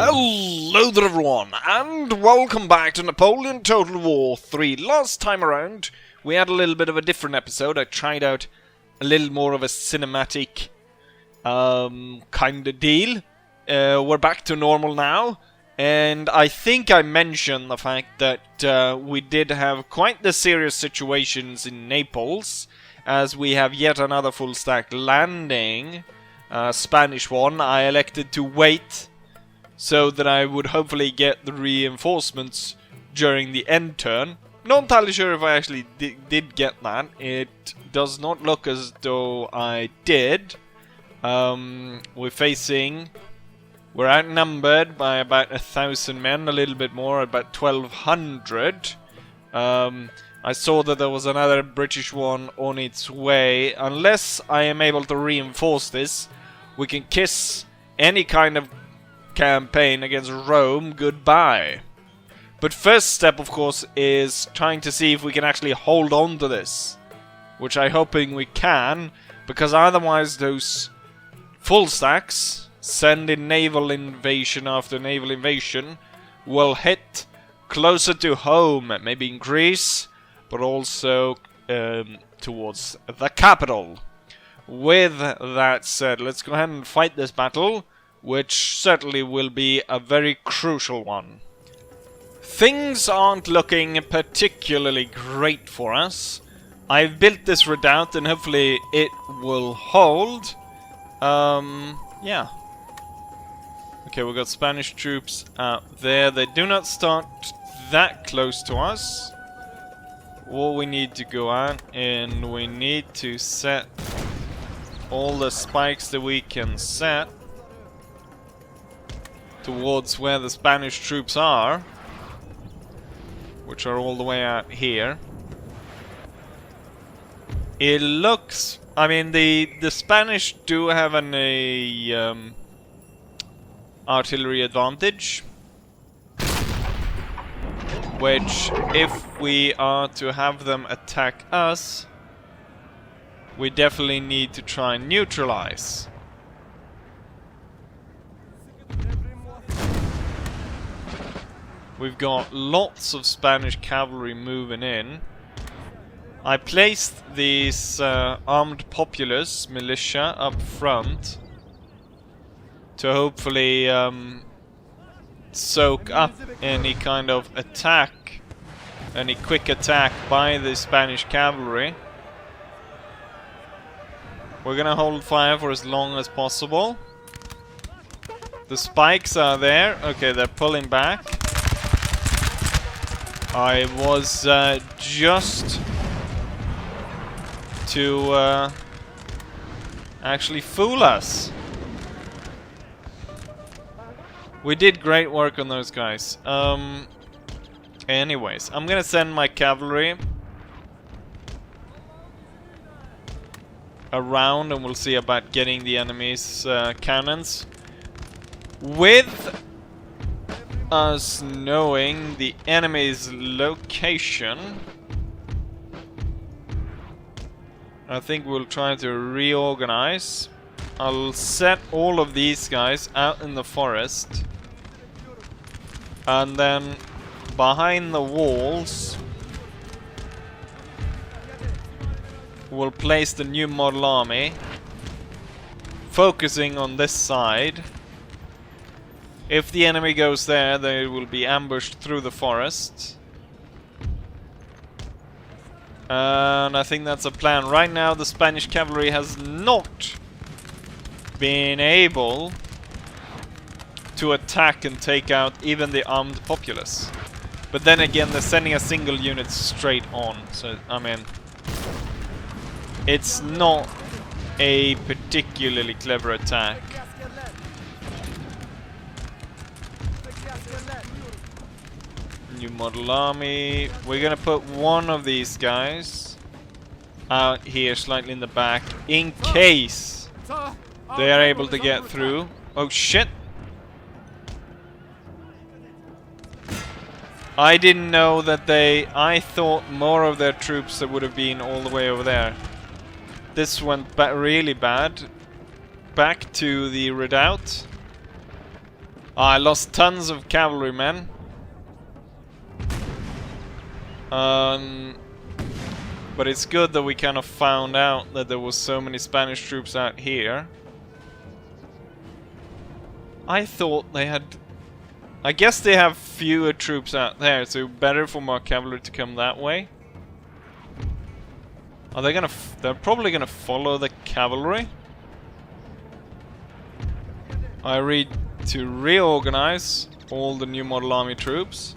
Hello there everyone, and welcome back to Napoleon Total War 3. Last time around, we had a little bit of a different episode. I tried out a little more of a cinematic kind of deal. We're back to normal now, and I think I mentioned the fact that we did have quite the serious situations in Naples, as we have yet another full stack landing, Spanish one. I elected to wait so that I would hopefully get the reinforcements during the end turn. Not entirely sure if I actually did get that. It does not look as though I did. We're outnumbered by about 1,000 men, a little bit more, about 1,200. I saw that there was another British one on its way. Unless I am able to reinforce this, we can kiss any kind of campaign against Rome goodbye. But first step, of course, is trying to see if we can actually hold on to this, which I'm hoping we can, because otherwise those full stacks sending naval invasion after naval invasion will hit closer to home, maybe in Greece, but also towards the capital. With that said, let's go ahead and fight this battle, which certainly will be a very crucial one. Things aren't looking particularly great for us. I've built this redoubt and hopefully it will hold. Yeah. Okay, we've got Spanish troops out there. They do not start that close to us. What we need to go out and we need to set all the spikes that we can set towards where the Spanish troops are, which are all the way out here. It looks, I mean, the Spanish do have an artillery advantage, which, if we are to have them attack us, we definitely need to try and neutralize. We've got lots of Spanish cavalry moving in. I placed these armed populace, militia, up front to hopefully soak up any kind of attack, any quick attack by the Spanish cavalry. We're gonna hold fire for as long as possible. The spikes are there. Okay, they're pulling back. I was just to actually fool us. We did great work on those guys. Anyways, I'm gonna send my cavalry around and we'll see about getting the enemy's cannons. With us knowing the enemy's location, I think we'll try to reorganize. I'll set all of these guys out in the forest, and then behind the walls we'll place the new model army, focusing on this side. If the enemy goes there, they will be ambushed through the forest. And I think that's a plan. Right now the Spanish cavalry has not been able to attack and take out even the armed populace. But then again, they're sending a single unit straight on. So, I mean, it's not a particularly clever attack. New model army. We're gonna put one of these guys out here slightly in the back in case they are able to get through. Oh shit! I didn't know that I thought more of their troops that would have been all the way over there. This went really bad. Back to the redoubt. I lost tons of cavalrymen. But it's good that we kind of found out that there was so many Spanish troops out here. I thought they had... I guess they have fewer troops out there, so better for my cavalry to come that way. Are they gonna... They're probably gonna follow the cavalry. I read to reorganize all the new model army troops.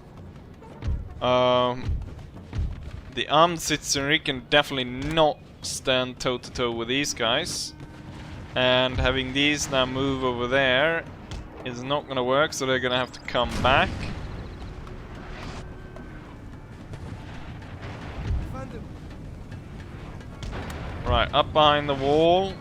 The armed citizenry can definitely not stand toe-to-toe with these guys. And having these now move over there is not gonna work, so they're gonna have to come back. Right, up behind the wall.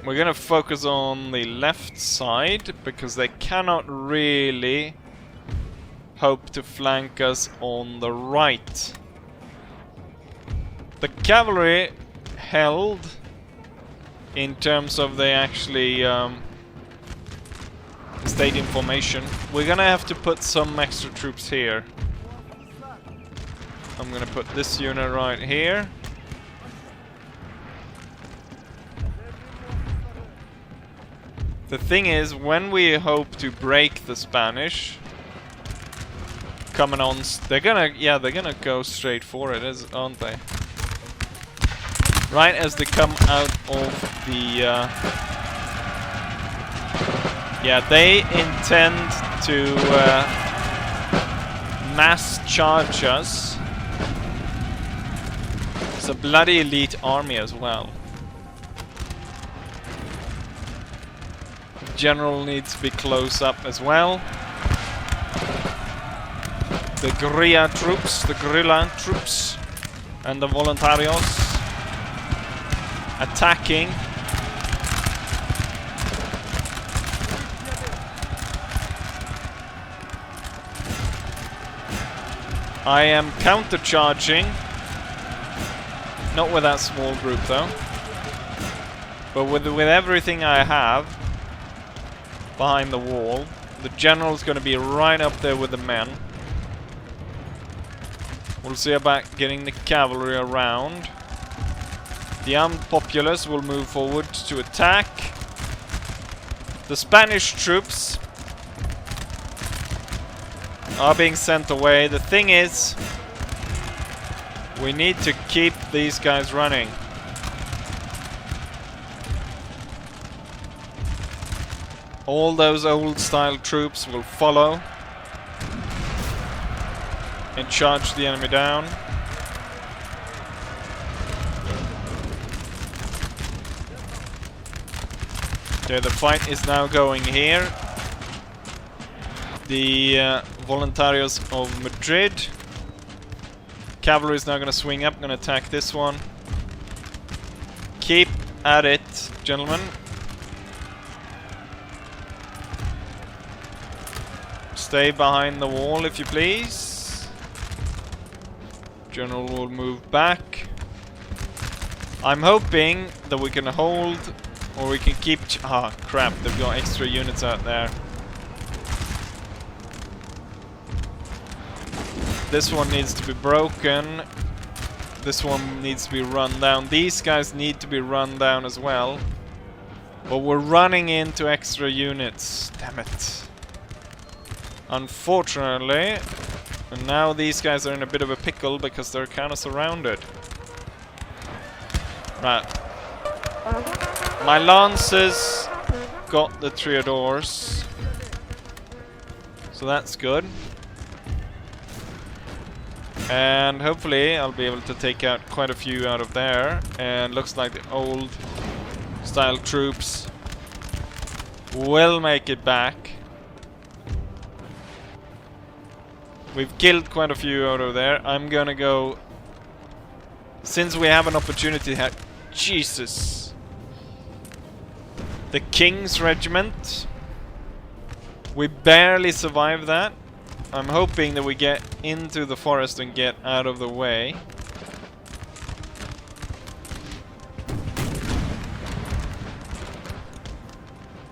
We're gonna focus on the left side, because they cannot really hope to flank us on the right. The cavalry held in terms of they actually stayed in formation. We're gonna have to put some extra troops here. I'm gonna put this unit right here. The thing is, when we hope to break the Spanish coming on, they're gonna go straight for it, aren't they? Right as they come out of the yeah, they intend to mass charge us. It's a bloody elite army as well. General needs to be close up as well. The guerrilla troops, and the voluntarios attacking. I am counter-charging. Not with that small group though. But with everything I have behind the wall, the general's going to be right up there with the men. We'll see about getting the cavalry around. The armed populace will move forward to attack. The Spanish troops are being sent away. The thing is, we need to keep these guys running. All those old style troops will follow and charge the enemy down. Okay, the fight is now going here. The Voluntarios of Madrid. Cavalry is now going to swing up, going to attack this one. Keep at it, gentlemen. Stay behind the wall, if you please. General will move back. I'm hoping that we can hold, or we can keep... Ah, crap, they've got extra units out there. This one needs to be broken. This one needs to be run down. These guys need to be run down as well. But we're running into extra units. Damn it. Unfortunately. And now these guys are in a bit of a pickle because they're kind of surrounded. Right. My Lancers got the Triadors. So that's good. And hopefully I'll be able to take out quite a few out of there. And looks like the old style troops will make it back. We've killed quite a few out of there. I'm gonna go... Since we have an opportunity here... Jesus! The King's Regiment. We barely survived that. I'm hoping that we get into the forest and get out of the way.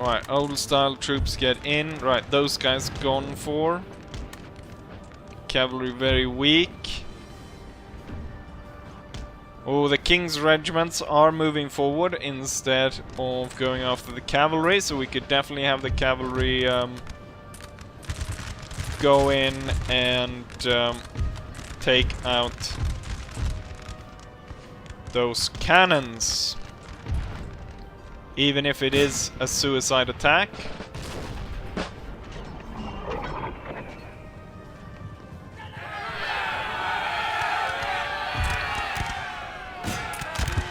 Alright, old style troops get in. Right, those guys gone for. Cavalry very weak. Oh, the king's regiments are moving forward instead of going after the cavalry, so we could definitely have the cavalry go in and take out those cannons. Even if it is a suicide attack.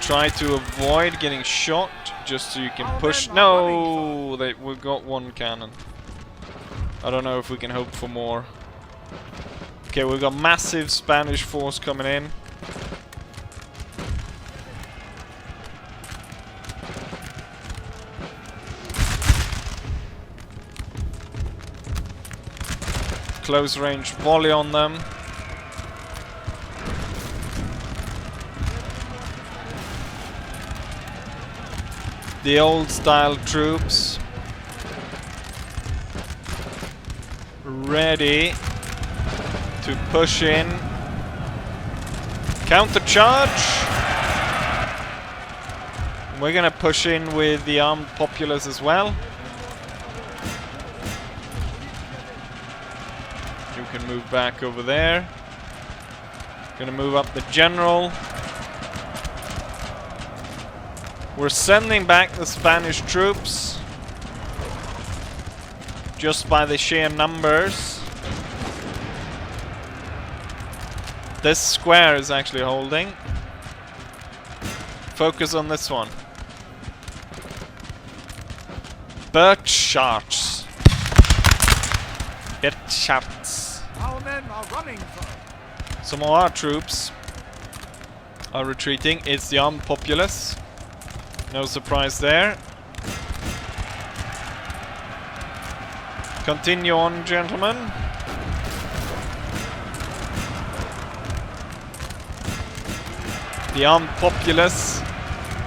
Try to avoid getting shot, just so you can push. No, we've got one cannon. I don't know if we can hope for more. Okay, we've got massive Spanish force coming in. Close range volley on them. The old style troops ready to push in. Counter charge. We're gonna push in with the armed populace as well. You can move back over there. Gonna move up the general. We're sending back the Spanish troops just by the sheer numbers. This square is actually holding. Focus on this one. Birch shots. Birch shots. Our men are running. Some of our troops are retreating. It's the armed populace. No surprise there. Continue on, gentlemen. The armed populace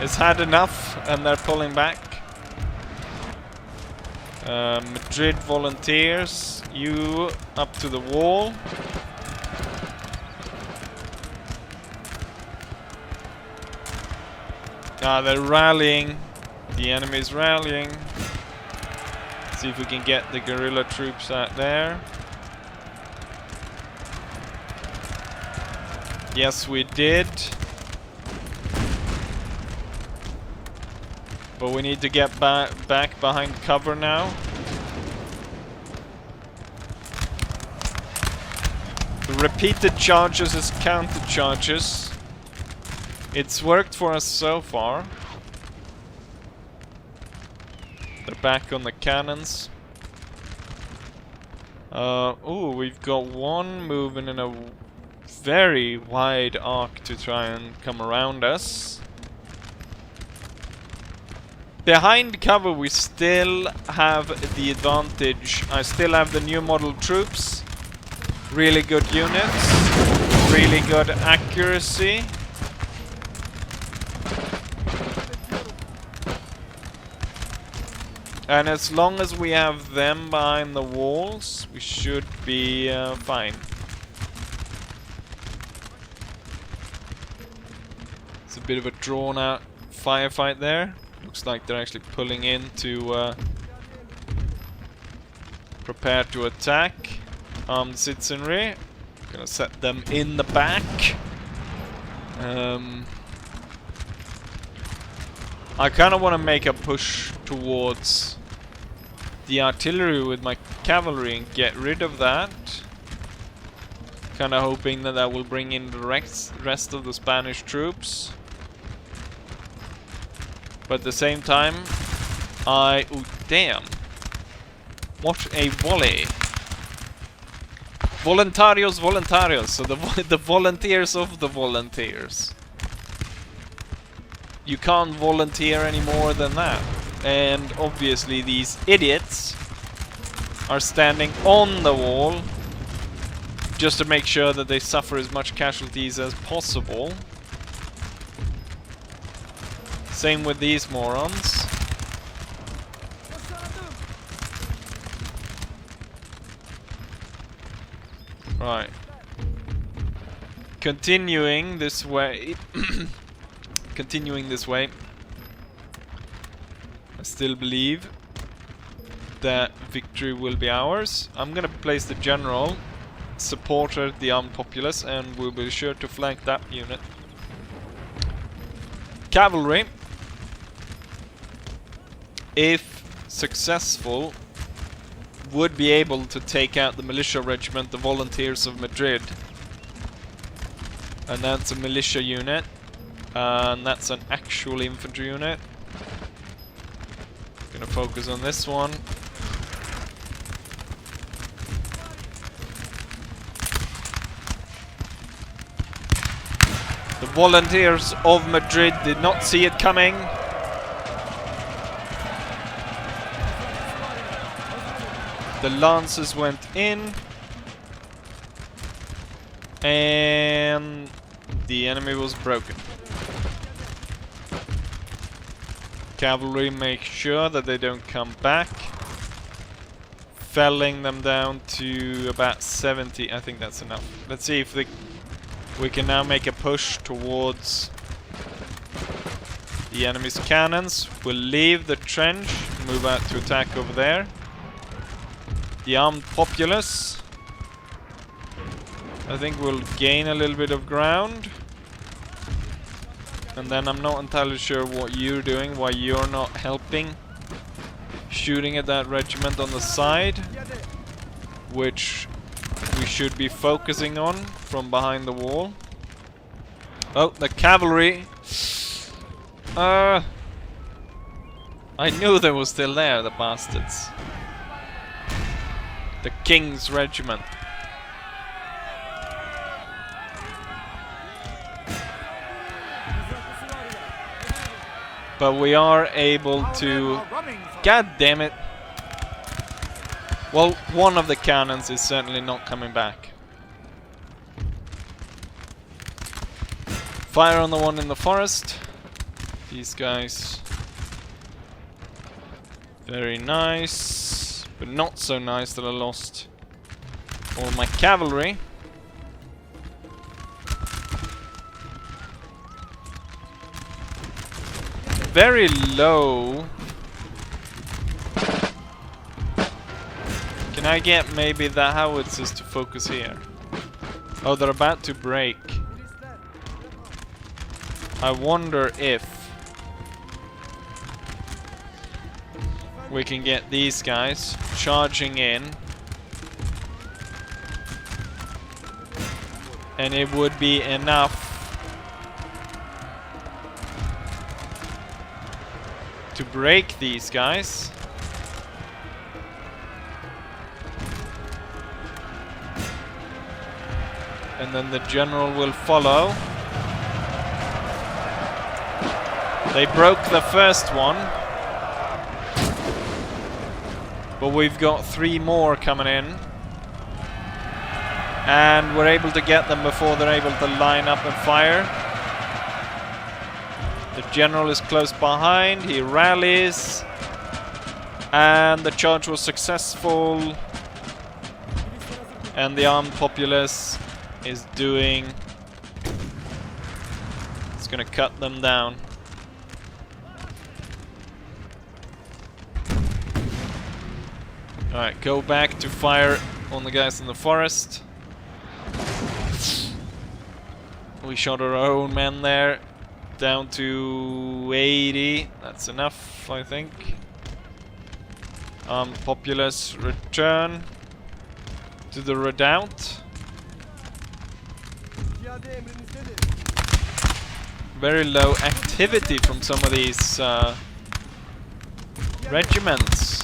has had enough and they're pulling back. Madrid volunteers, you up to the wall. They're rallying. The enemy's rallying. See if we can get the guerrilla troops out there. Yes, we did. But we need to get back behind cover now. The repeated charges is counter charges. It's worked for us so far. They're back on the cannons. Oh, we've got one moving in a very wide arc to try and come around us. Behind cover we still have the advantage. I still have the new model troops. Really good units. Really good accuracy. And as long as we have them behind the walls, we should be fine. It's a bit of a drawn out firefight there. Looks like they're actually pulling in to prepare to attack. Armed citizenry. Gonna set them in the back. I kind of want to make a push towards the artillery with my cavalry and get rid of that. Kind of hoping that that will bring in the rest of the Spanish troops. But at the same time, oh damn. What a volley. Voluntarios, voluntarios. So the volunteers of the volunteers. You can't volunteer any more than that. And obviously these idiots are standing on the wall just to make sure that they suffer as much casualties as possible. Same with these morons. Right. Continuing this way. Continuing this way. I still believe that victory will be ours. I'm gonna place the general, supporter the armed populace, and we'll be sure to flank that unit. Cavalry, if successful, would be able to take out the militia regiment, the Volunteers of Madrid. And that's a militia unit. And that's an actual infantry unit. Gonna focus on this one. The Volunteers of Madrid did not see it coming. The Lancers went in. And the enemy was broken. Cavalry make sure that they don't come back. Felling them down to about 70. I think that's enough. Let's see if we can now make a push towards the enemy's cannons. We'll leave the trench, move out to attack over there. The armed populace, I think we'll gain a little bit of ground. And then I'm not entirely sure what you're doing, why you're not helping. Shooting at that regiment on the side, which we should be focusing on from behind the wall. Oh, the cavalry. I knew they were still there, the bastards. The King's Regiment. But we are able to... God damn it. Well, one of the cannons is certainly not coming back. Fire on the one in the forest. These guys. Very nice. But not so nice that I lost all my cavalry. Very low. Can I get maybe the howitzers to focus here? Oh, they're about to break. I wonder if we can get these guys charging in. And it would be enough to break these guys. And then the general will follow. They broke the first one. But we've got 3 more coming in. And we're able to get them before they're able to line up and fire. The general is close behind. He rallies. And the charge was successful. And the armed populace is doing... It's gonna cut them down. Alright, go back to fire on the guys in the forest. We shot our own men there. Down to 80. That's enough, I think. Populace return to the redoubt. Very low activity from some of these regiments.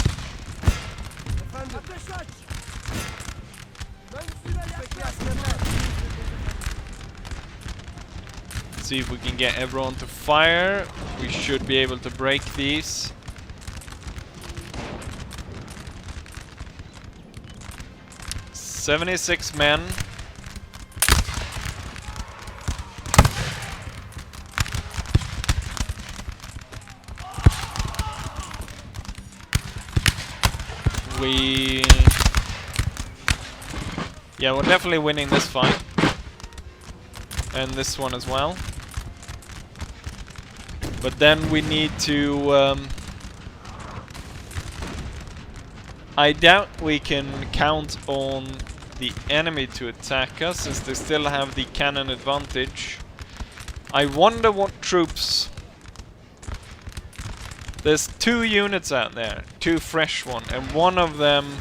See if we can get everyone to fire. We should be able to break these. "76 men. Yeah, we're definitely winning this fight. And this one as well. But then we need to... I doubt we can count on the enemy to attack us, since they still have the cannon advantage. I wonder what troops... There's 2 units out there, 2 fresh ones, and one of them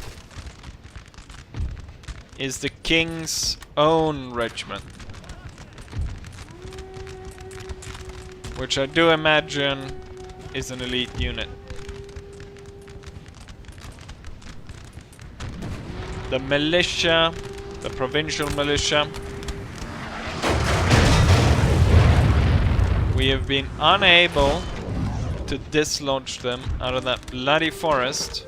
is the King's own regiment. Which I do imagine is an elite unit. The militia, the provincial militia. We have been unable to dislodge them out of that bloody forest.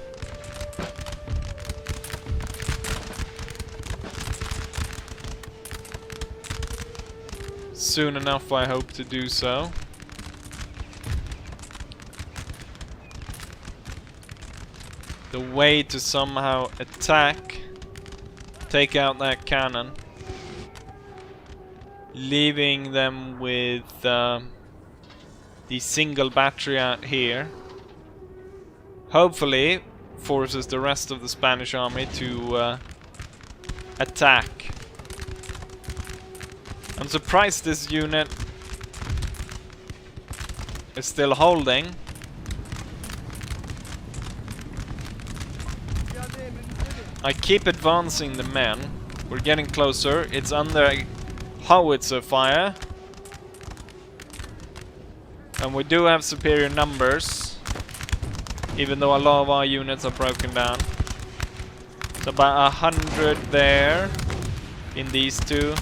Soon enough, I hope to do so. The way to somehow attack, take out that cannon, leaving them with the single battery out here, hopefully forces the rest of the Spanish army to attack. I'm surprised this unit is still holding. I keep advancing the men. We're getting closer. It's under howitzer fire. And we do have superior numbers, even though a lot of our units are broken down. It's about 100 there in these 2.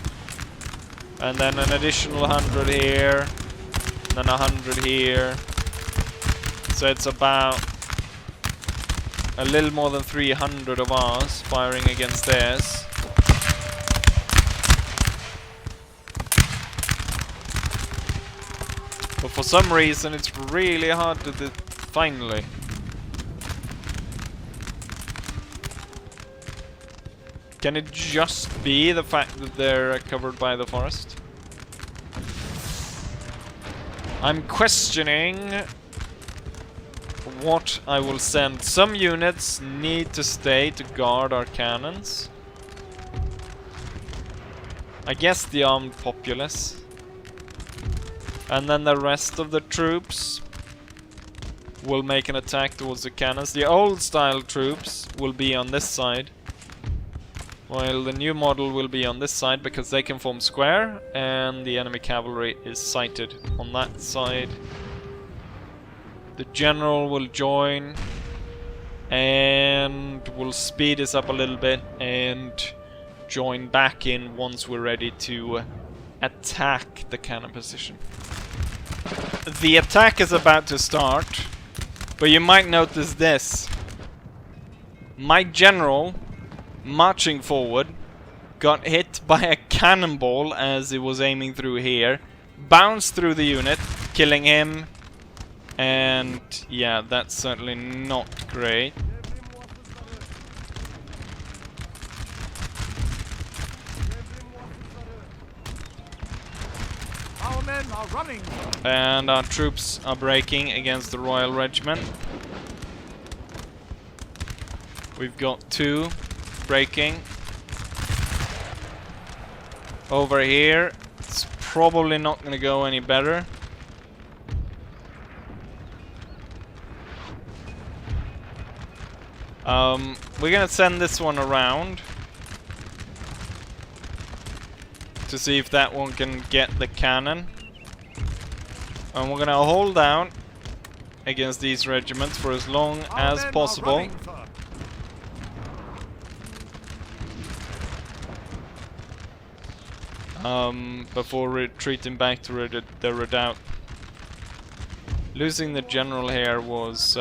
And then an additional 100 here. And then 100 here. So it's about a little more than 300 of ours firing against theirs. But for some reason it's really hard to finally. Can it just be the fact that they're covered by the forest? I'm questioning what I will send. Some units need to stay to guard our cannons. I guess the armed populace. And then the rest of the troops will make an attack towards the cannons. The old style troops will be on this side, while the new model will be on this side because they can form square and the enemy cavalry is sighted on that side. The general will join and will speed us up a little bit and join back in once we're ready to attack the cannon position. The attack is about to start, but you might notice this. My general, marching forward, got hit by a cannonball as it was aiming through here, bounced through the unit, killing him, and yeah, that's certainly not great. Our men are running. And our troops are breaking against the Royal Regiment. We've got 2 breaking. Over here, it's probably not going to go any better. We're going to send this one around to see if that one can get the cannon. And we're going to hold down against these regiments for as long as possible. Before retreating back to the redoubt. Losing the general here was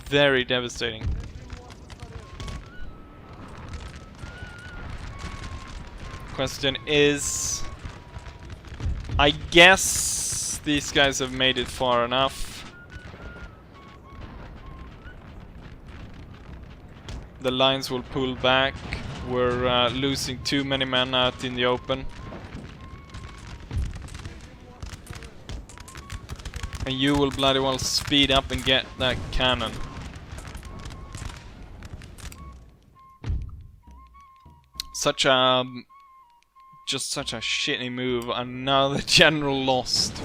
very devastating. Question is, I guess these guys have made it far enough. the lines will pull back. We're losing too many men out in the open. And you will bloody well speed up and get that cannon. Such a... just such a shitty move, and now the general lost.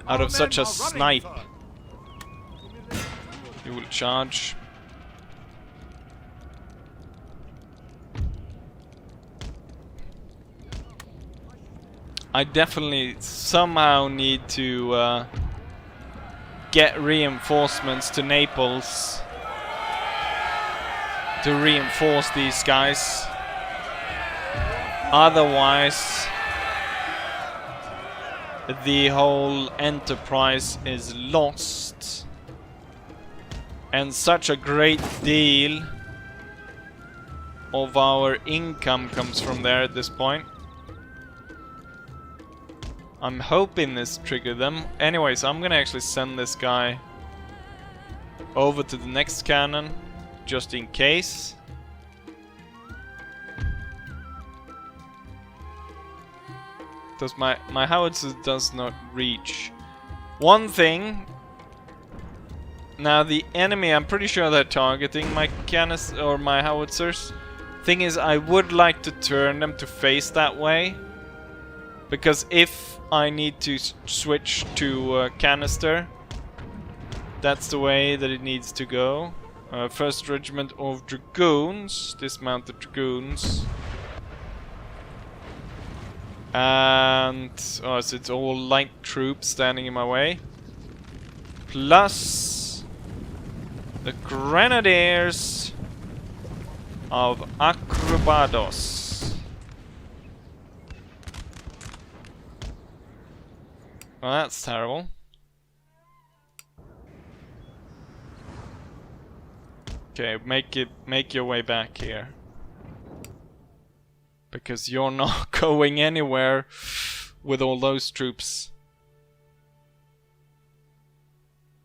Out of such a snipe. You will charge. I definitely somehow need to get reinforcements to Naples to reinforce these guys. Otherwise, the whole enterprise is lost. And such a great deal of our income comes from there at this point. I'm hoping this triggered them. Anyways, I'm gonna actually send this guy over to the next cannon, just in case. Does my howitzer does not reach. One thing. Now the enemy, I'm pretty sure they're targeting my canister or my howitzers. Thing is, I would like to turn them to face that way, because if I need to switch to canister, that's the way that it needs to go. First regiment of dragoons, dismounted dragoons. And oh, so it's all light troops standing in my way. Plus the grenadiers of Acrobados. Well, that's terrible. Okay, make your way back here. Because you're not going anywhere with all those troops.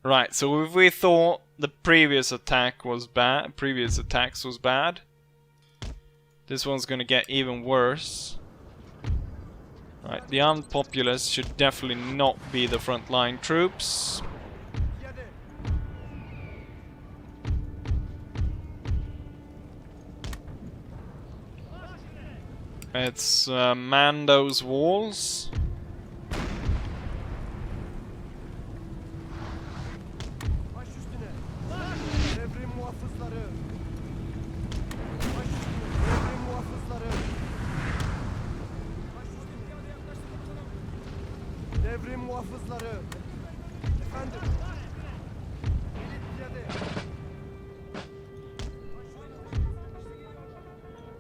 Right, so if we thought the previous attacks was bad, this one's gonna get even worse. Right, the armed populace should definitely not be the frontline troops. It's man those walls.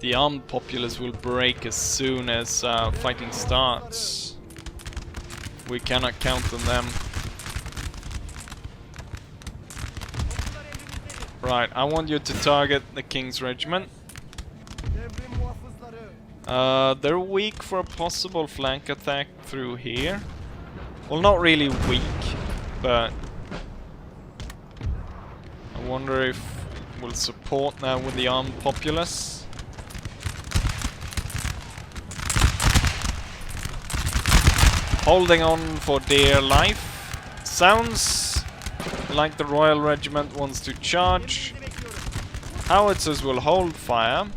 The armed populace will break as soon as fighting starts. We cannot count on them. Right, I want you to target the King's Regiment. They're weak for a possible flank attack through here. Well, not really weak, but I wonder if we'll support now with the armed populace. Holding on for dear life. Sounds like the Royal Regiment wants to charge. Howitzers will hold fire.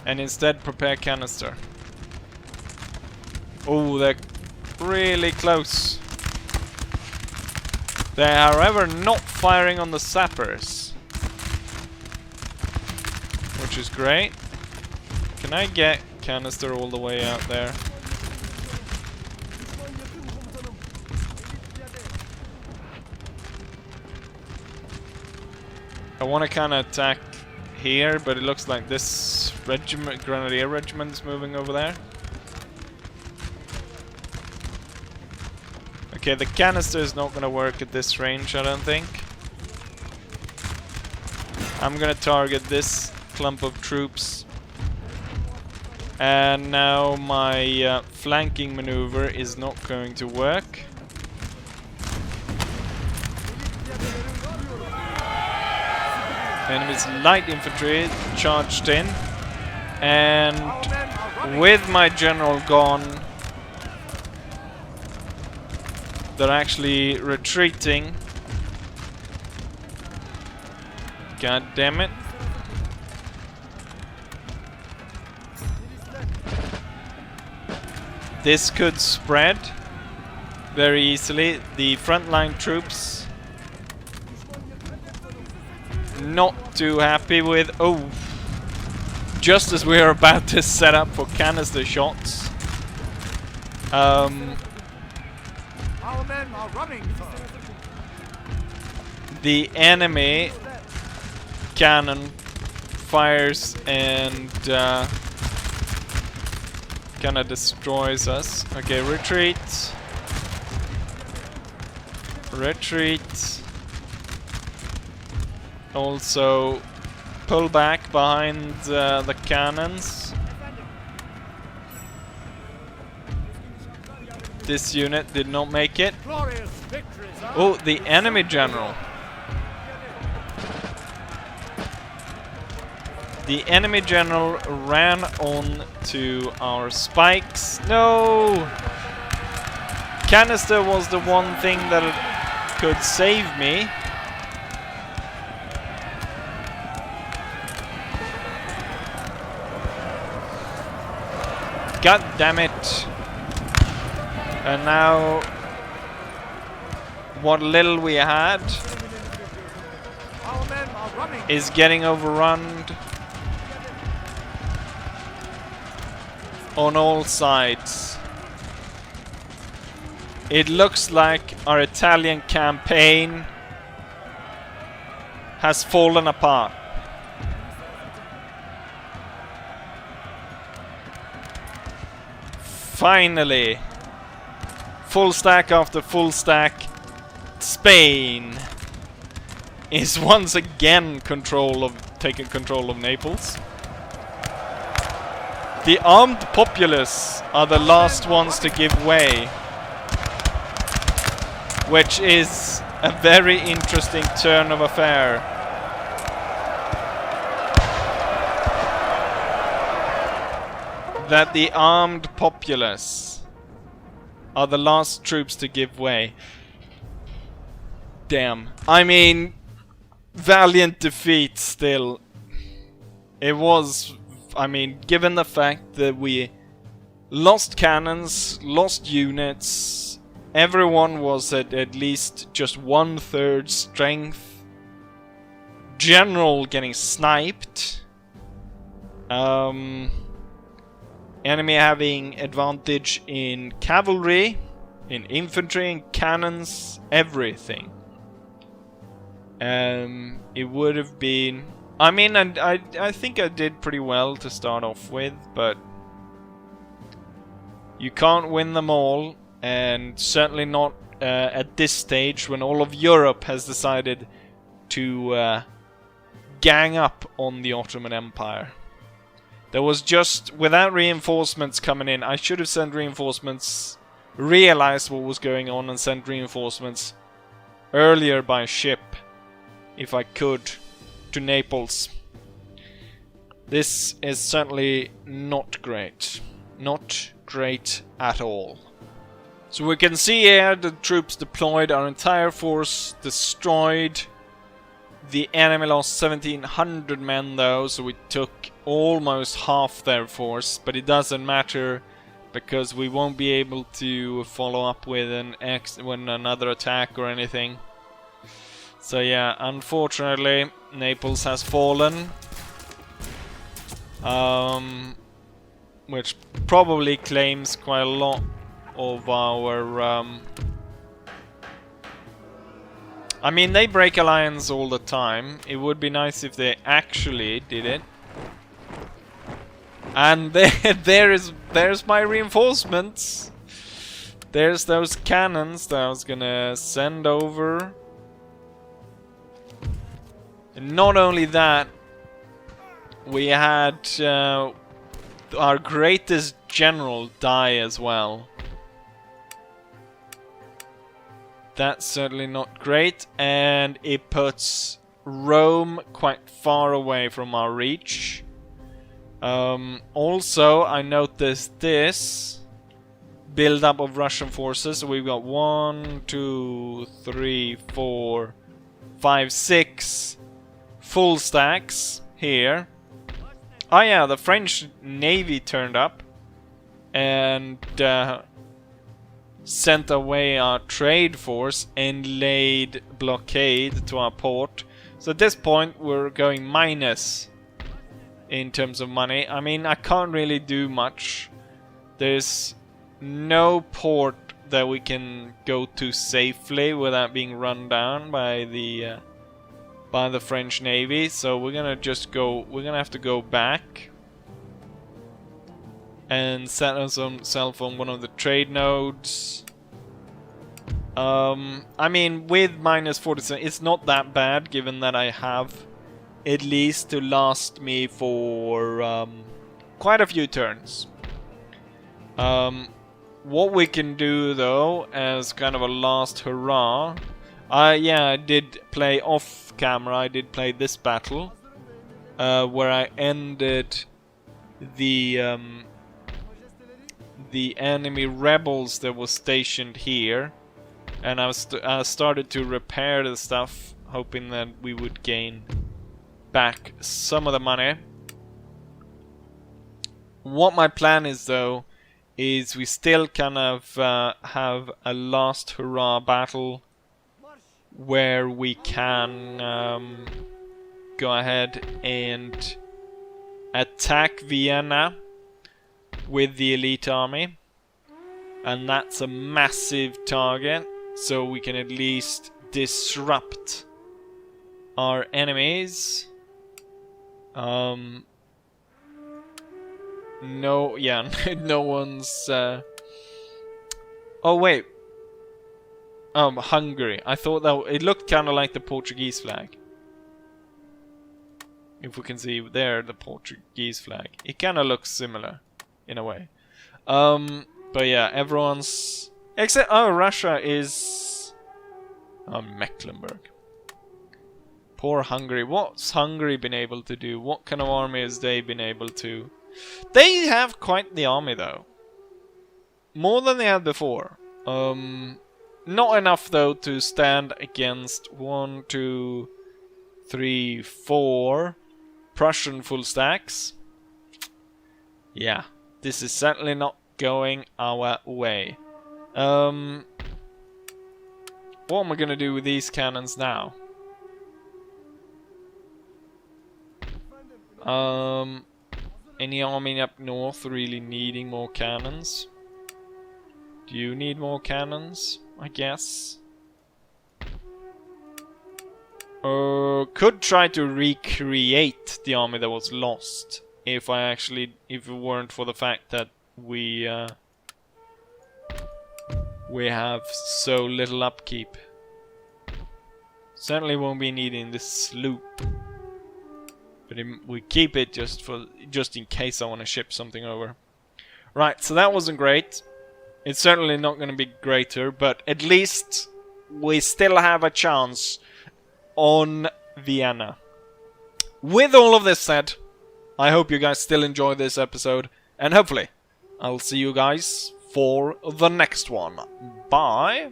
And instead prepare canister. Oh, they're really close. They are, however, not firing on the sappers. Which is great. Can I get canister all the way out there? I want to kind of attack here, but it looks like this regiment, Grenadier Regiment, is moving over there. Okay, the canister is not going to work at this range, I don't think. I'm going to target this clump of troops. And now my flanking maneuver is not going to work. Enemy's light infantry charged in. And Our men are running. with my general gone, they're actually retreating. God damn it. This could spread very easily. The frontline troops not too happy with... Oh! Just as we are about to set up for canister shots. Our men are running, sir. The enemy cannon fires and kinda destroys us. Okay, retreat. Retreat. Also pull back behind the cannons. This unit did not make it. Glorious victory, sir. Oh, the enemy general. The enemy general ran on to our spikes. No! Canister was the one thing that could save me. God damn it. And now what little we had Our men are running. is getting overrun on all sides. It looks like our Italian campaign has fallen apart. Finally, full stack after full stack, Spain is once again taking control of Naples. The armed populace are the last ones to give way, which is a very interesting turn of affair. That the armed populace are the last troops to give way. Damn. I mean, valiant defeat still. It was, I mean, given the fact that we lost cannons, lost units, everyone was at least just 1/3 strength. General getting sniped. Enemy having advantage in cavalry, in infantry, in cannons, everything. It would have been... I mean, I think I did pretty well to start off with, but you can't win them all, and certainly not at this stage when all of Europe has decided to gang up on the Ottoman Empire. There was just, without reinforcements coming in, I should have sent reinforcements, realized what was going on and sent reinforcements earlier by ship, if I could, to Naples. This is certainly not great. Not great at all. So we can see here the troops deployed, our entire force destroyed. The enemy lost 1,700 men though, so we took almost half their force, but it doesn't matter because we won't be able to follow up with another attack or anything. So yeah, unfortunately, Naples has fallen, which probably claims quite a lot of our. I mean, they break alliance all the time. It would be nice if they actually did it. And there's my reinforcements. There's those cannons that I was gonna send over. And not only that, we had our greatest general die as well. That's certainly not great, and it puts Rome quite far away from our reach. Also, I noticed this build-up of Russian forces. So we've got 1, 2, 3, 4, 5, 6 full stacks here. Oh yeah, the French Navy turned up and sent away our trade force and laid blockade to our port. So at this point we're going minus in terms of money. I mean, I can't really do much. There's no port that we can go to safely without being run down by the French Navy. So we're gonna have to go back and set ourselves on one of the trade nodes. I mean, with minus 47, it's not that bad, given that I have at least to last me for quite a few turns. What we can do, though, as kind of a last hurrah, yeah, I did play off camera. I did play this battle, where I ended the enemy rebels that was stationed here, and I started to repair the stuff, hoping that we would gain back some of the money. What my plan is, though, is we still kind of have a last hurrah battle where we can go ahead and attack Vienna with the elite army, and that's a massive target, so we can at least disrupt our enemies. No, yeah, no one's oh wait, Hungary. I thought that it looked kind of like the Portuguese flag. If we can see there, the Portuguese flag, it kind of looks similar in a way. But yeah, everyone's except Russia is Mecklenburg. Poor Hungary. What's Hungary been able to do? What kind of army has they been able to? They have quite the army, though. More than they had before. Not enough, though, to stand against 1, 2, 3, 4 Prussian full stacks. Yeah, this is certainly not going our way. What am I gonna do with these cannons now? Any army up north really needing more cannons? Do you need more cannons? I guess. Could try to recreate the army that was lost if it weren't for the fact that we have so little upkeep. Certainly won't be needing this sloop. But we keep it just in case I want to ship something over. Right, so that wasn't great. It's certainly not going to be greater, but at least we still have a chance on Vienna. With all of this said, I hope you guys still enjoy this episode, and hopefully I'll see you guys for the next one. Bye!